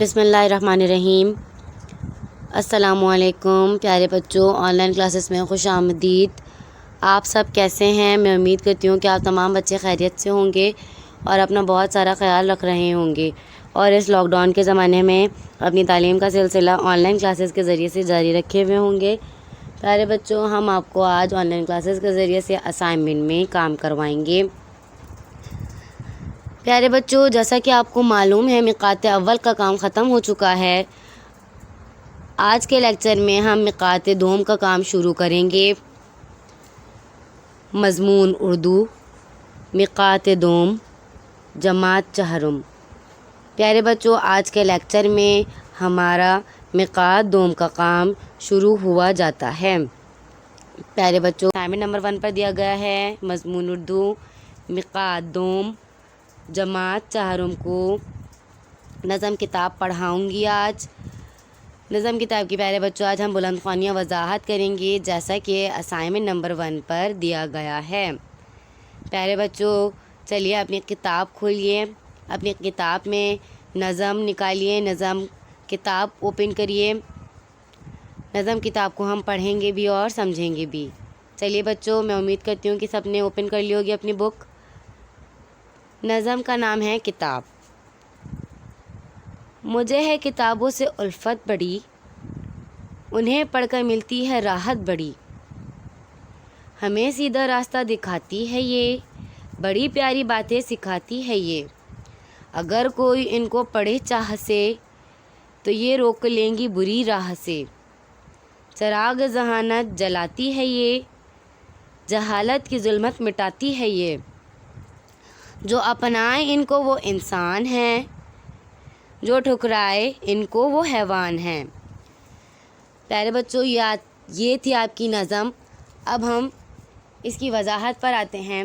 بسم اللہ الرحمن الرحیم۔ السلام علیکم پیارے بچوں، آن لائن کلاسز میں خوش آمدید۔ آپ سب کیسے ہیں؟ میں امید کرتی ہوں کہ آپ تمام بچے خیریت سے ہوں گے اور اپنا بہت سارا خیال رکھ رہے ہوں گے اور اس لاک ڈاؤن کے زمانے میں اپنی تعلیم کا سلسلہ آن لائن کلاسز کے ذریعے سے جاری رکھے ہوئے ہوں گے۔ پیارے بچوں، ہم آپ کو آج آن لائن کلاسز کے ذریعے سے اسائنمنٹ میں کام کروائیں گے۔ پیارے بچوں، جیسا کہ آپ کو معلوم ہے مقاط اول کا کام ختم ہو چکا ہے۔ آج کے لیکچر میں ہم مقاط دوم کا کام شروع کریں گے۔ مضمون اردو، مقاط دوم، جماعت چہارم۔ پیارے بچوں، آج کے لیکچر میں ہمارا مقاط دوم کا کام شروع ہوا جاتا ہے۔ پیارے بچوں، اسائنمنٹ نمبر 1 پر دیا گیا ہے مضمون اردو، مقاط دوم، جماعت چہارم کو نظم کتاب پڑھاؤں گی۔ آج نظم کتاب کی پیارے بچوں آج ہم بلند خوانیہ وضاحت کریں گے جیسا کہ اسائنمنٹ نمبر 1 پر دیا گیا ہے۔ پیارے بچوں، چلیے اپنی کتاب کھولیے، اپنی کتاب میں نظم نکالیے، نظم کتاب اوپن کریے۔ نظم کتاب کو ہم پڑھیں گے بھی اور سمجھیں گے بھی۔ چلیے بچوں، میں امید کرتی ہوں کہ سب نے اوپن کر لی ہوگی اپنی بک۔ نظم کا نام ہے کتاب۔ مجھے ہے کتابوں سے الفت بڑی، انہیں پڑھ کر ملتی ہے راحت بڑی۔ ہمیں سیدھا راستہ دکھاتی ہے یہ، بڑی پیاری باتیں سکھاتی ہے یہ۔ اگر کوئی ان کو پڑھے چاہ سے، تو یہ روک لیں گی بری راہ سے۔ چراغ ذہانت جلاتی ہے یہ، جہالت کی ظلمت مٹاتی ہے یہ۔ جو اپنائے ان کو وہ انسان ہیں، جو ٹھکرائے ان کو وہ حیوان ہیں۔ پیارے بچوں، یہ تھی آپ کی نظم۔ اب ہم اس کی وضاحت پر آتے ہیں۔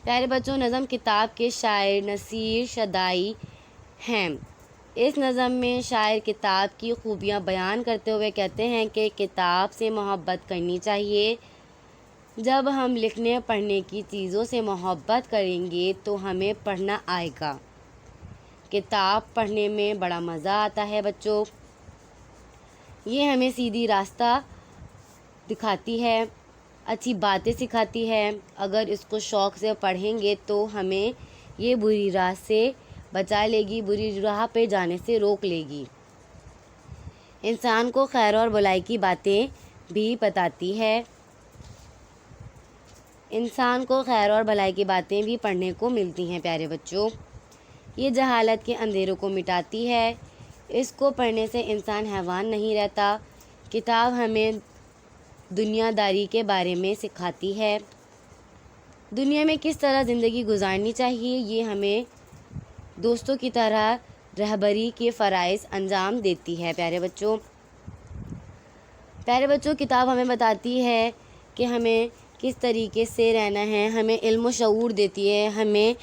پیارے بچوں، نظم کتاب کے شاعر نصیر شدائی ہیں۔ اس نظم میں شاعر کتاب کی خوبیاں بیان کرتے ہوئے کہتے ہیں کہ کتاب سے محبت کرنی چاہیے۔ جب ہم لکھنے پڑھنے کی چیزوں سے محبت کریں گے تو ہمیں پڑھنا آئے گا۔ کتاب پڑھنے میں بڑا مزہ آتا ہے بچوں۔ یہ ہمیں سیدھی راستہ دکھاتی ہے، اچھی باتیں سکھاتی ہے۔ اگر اس کو شوق سے پڑھیں گے تو ہمیں یہ بری راہ سے بچا لے گی، بری راہ پہ جانے سے روک لے گی۔ انسان کو خیر اور بلائی کی باتیں بھی بتاتی ہے۔ انسان کو خیر اور بھلائی کی باتیں بھی پڑھنے کو ملتی ہیں پیارے بچوں۔ یہ جہالت کے اندھیروں کو مٹاتی ہے۔ اس کو پڑھنے سے انسان حیوان نہیں رہتا۔ کتاب ہمیں دنیا داری کے بارے میں سکھاتی ہے۔ دنیا میں کس طرح زندگی گزارنی چاہیے، یہ ہمیں دوستوں کی طرح رہبری کے فرائض انجام دیتی ہے پیارے بچوں۔ پیارے بچوں، کتاب ہمیں بتاتی ہے کہ ہمیں کس طریقے سے رہنا ہے، ہمیں علم و شعور دیتی ہے، ہمیں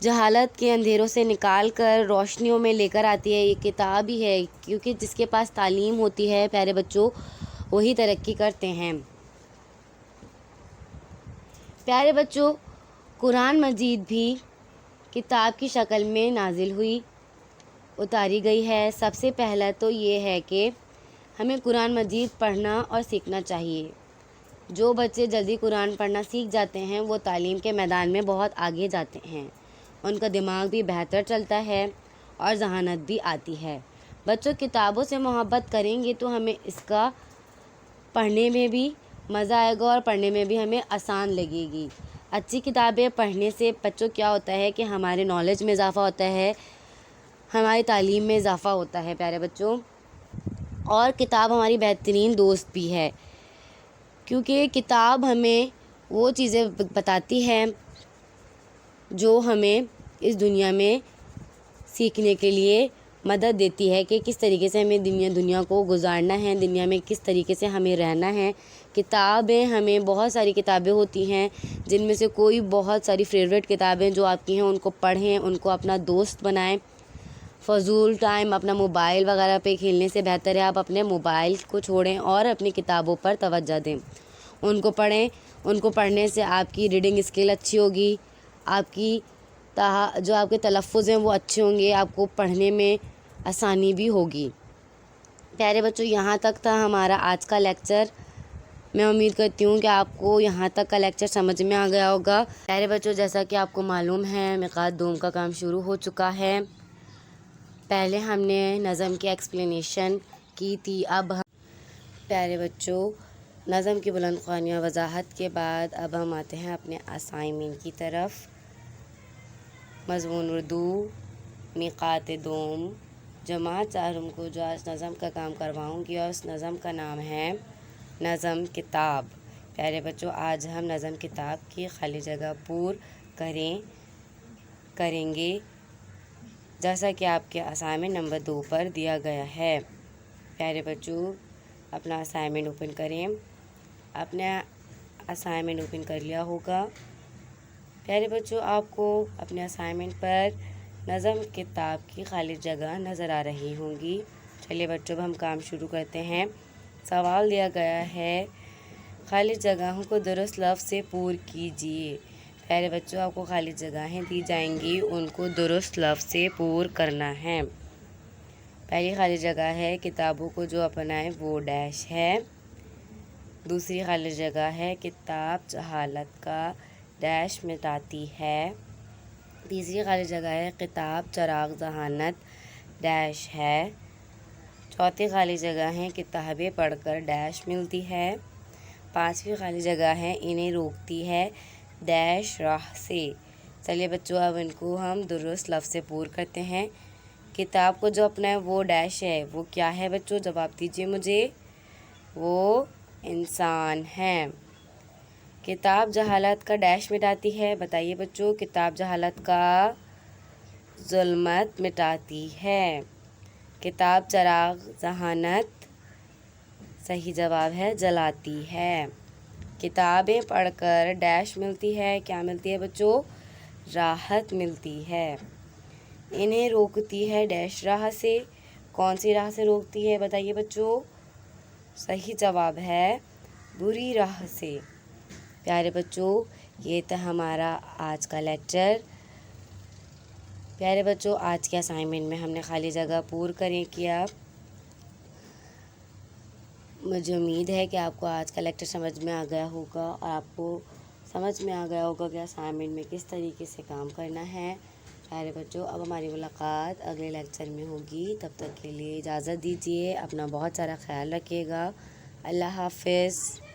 جہالت کے اندھیروں سے نکال کر روشنیوں میں لے کر آتی ہے۔ یہ کتاب ہی ہے، کیونکہ جس کے پاس تعلیم ہوتی ہے پیارے بچوں وہی ترقی کرتے ہیں۔ پیارے بچوں، قرآن مجید بھی کتاب کی شکل میں نازل ہوئی، اتاری گئی ہے۔ سب سے پہلا تو یہ ہے کہ ہمیں قرآن مجید پڑھنا اور سیکھنا چاہیے۔ جو بچے جلدی قرآن پڑھنا سیکھ جاتے ہیں وہ تعلیم کے میدان میں بہت آگے جاتے ہیں، ان کا دماغ بھی بہتر چلتا ہے اور ذہانت بھی آتی ہے۔ بچوں، کتابوں سے محبت کریں گے تو ہمیں اس کا پڑھنے میں بھی مزہ آئے گا اور پڑھنے میں بھی ہمیں آسان لگے گی۔ اچھی کتابیں پڑھنے سے بچوں کیا ہوتا ہے کہ ہمارے نالج میں اضافہ ہوتا ہے، ہماری تعلیم میں اضافہ ہوتا ہے پیارے بچوں۔ اور کتاب ہماری بہترین دوست بھی ہے، کیونکہ کتاب ہمیں وہ چیزیں بتاتی ہے جو ہمیں اس دنیا میں سیکھنے کے لیے مدد دیتی ہے کہ کس طریقے سے ہمیں دنیا کو گزارنا ہے، دنیا میں کس طریقے سے ہمیں رہنا ہے۔ کتابیں ہمیں بہت ساری کتابیں ہوتی ہیں جن میں سے کوئی بہت ساری فیوریٹ کتابیں جو آپ کی ہیں ان کو پڑھیں، ان کو اپنا دوست بنائیں۔ فضول ٹائم اپنا موبائل وغیرہ پہ کھیلنے سے بہتر ہے آپ اپنے موبائل کو چھوڑیں اور اپنی کتابوں پر توجہ دیں، ان کو پڑھیں۔ ان کو پڑھنے سے آپ کی ریڈنگ اسکل اچھی ہوگی، آپ کی جو آپ کے تلفظ ہیں وہ اچھے ہوں گے، آپ کو پڑھنے میں آسانی بھی ہوگی۔ پیارے بچوں، یہاں تک تھا ہمارا آج کا لیکچر۔ میں امید کرتی ہوں کہ آپ کو یہاں تک کا لیکچر سمجھ میں آ گیا ہوگا۔ پیارے بچوں، جیسا کہ آپ کو معلوم ہے مقاد دوم کا کام شروع ہو چکا ہے۔ پہلے ہم نے نظم کی ایکسپلینیشن کی تھی، پیارے بچوں نظم کی بلند خوانیاں وضاحت کے بعد اب ہم آتے ہیں اپنے اسائنمنٹ کی طرف۔ مضمون اردو مقات دوم جماعت چہارم کو جو آج نظم کا کام کرواؤں گی اور اس نظم کا نام ہے نظم کتاب۔ پیارے بچوں، آج ہم نظم کتاب کی خالی جگہ پور کریں گے جیسا کہ آپ کے اسائنمنٹ نمبر 2 پر دیا گیا ہے۔ پیارے بچوں، اپنا اسائنمنٹ اوپن کریں۔ اپنا اسائنمنٹ اوپن کر لیا ہوگا۔ پیارے بچوں، آپ کو اپنے اسائنمنٹ پر نظم کتاب کی خالی جگہ نظر آ رہی ہوں گی۔ چلیے بچوں، اب ہم کام شروع کرتے ہیں۔ سوال دیا گیا ہے، خالی جگہوں کو درست لفظ سے پور کیجیے۔ پیارے بچوں، آپ کو خالی جگہیں دی جائیں گی، ان کو درست لفظ سے پور کرنا ہے۔ پہلی خالی جگہ ہے کتابوں کو جو اپنائے وہ ڈیش ہے۔ دوسری خالی جگہ ہے کتاب جہالت کا ڈیش مٹاتی ہے۔ تیسری خالی جگہ ہے کتاب چراغ ذہانت ڈیش ہے۔ چوتھی خالی جگہ ہے کتابیں پڑھ کر ڈیش ملتی ہے۔ پانچویں خالی جگہ ہے انہیں روکتی ہے ڈیش راہ سے۔ چلیے بچوں، اب ان کو ہم درست لفظ سے پور کرتے ہیں۔ کتاب کو جو اپنا وہ ڈیش ہے، وہ کیا ہے بچوں؟ جواب دیجیے مجھے۔ وہ انسان ہے۔ کتاب جہالت کا ڈیش مٹاتی ہے، بتائیے بچوں۔ کتاب جہالت کا ظلمت مٹاتی ہے۔ کتاب چراغ ذہانت صحیح جواب ہے جلاتی ہے۔ کتابیں پڑھ کر ڈیش ملتی ہے، کیا ملتی ہے بچوں؟ راحت ملتی ہے۔ انہیں روکتی ہے ڈیش راہ سے، کون سی راہ سے روکتی ہے بتائیے بچوں؟ صحیح جواب ہے بری راہ سے۔ پیارے بچوں، یہ تھا ہمارا آج کا لیکچر۔ پیارے بچوں، آج کے اسائنمنٹ میں ہم نے خالی جگہ پور کیا۔ مجھے امید ہے کہ آپ کو آج کا لیکچر سمجھ میں آ گیا ہوگا اور آپ کو سمجھ میں آ گیا ہوگا کہ اسائنمنٹ میں کس طریقے سے کام کرنا ہے۔ پیارے بچوں، اب ہماری ملاقات اگلے لیکچر میں ہوگی، تب تک کے لیے اجازت دیجیے۔ اپنا بہت سارا خیال رکھیے گا۔ اللہ حافظ۔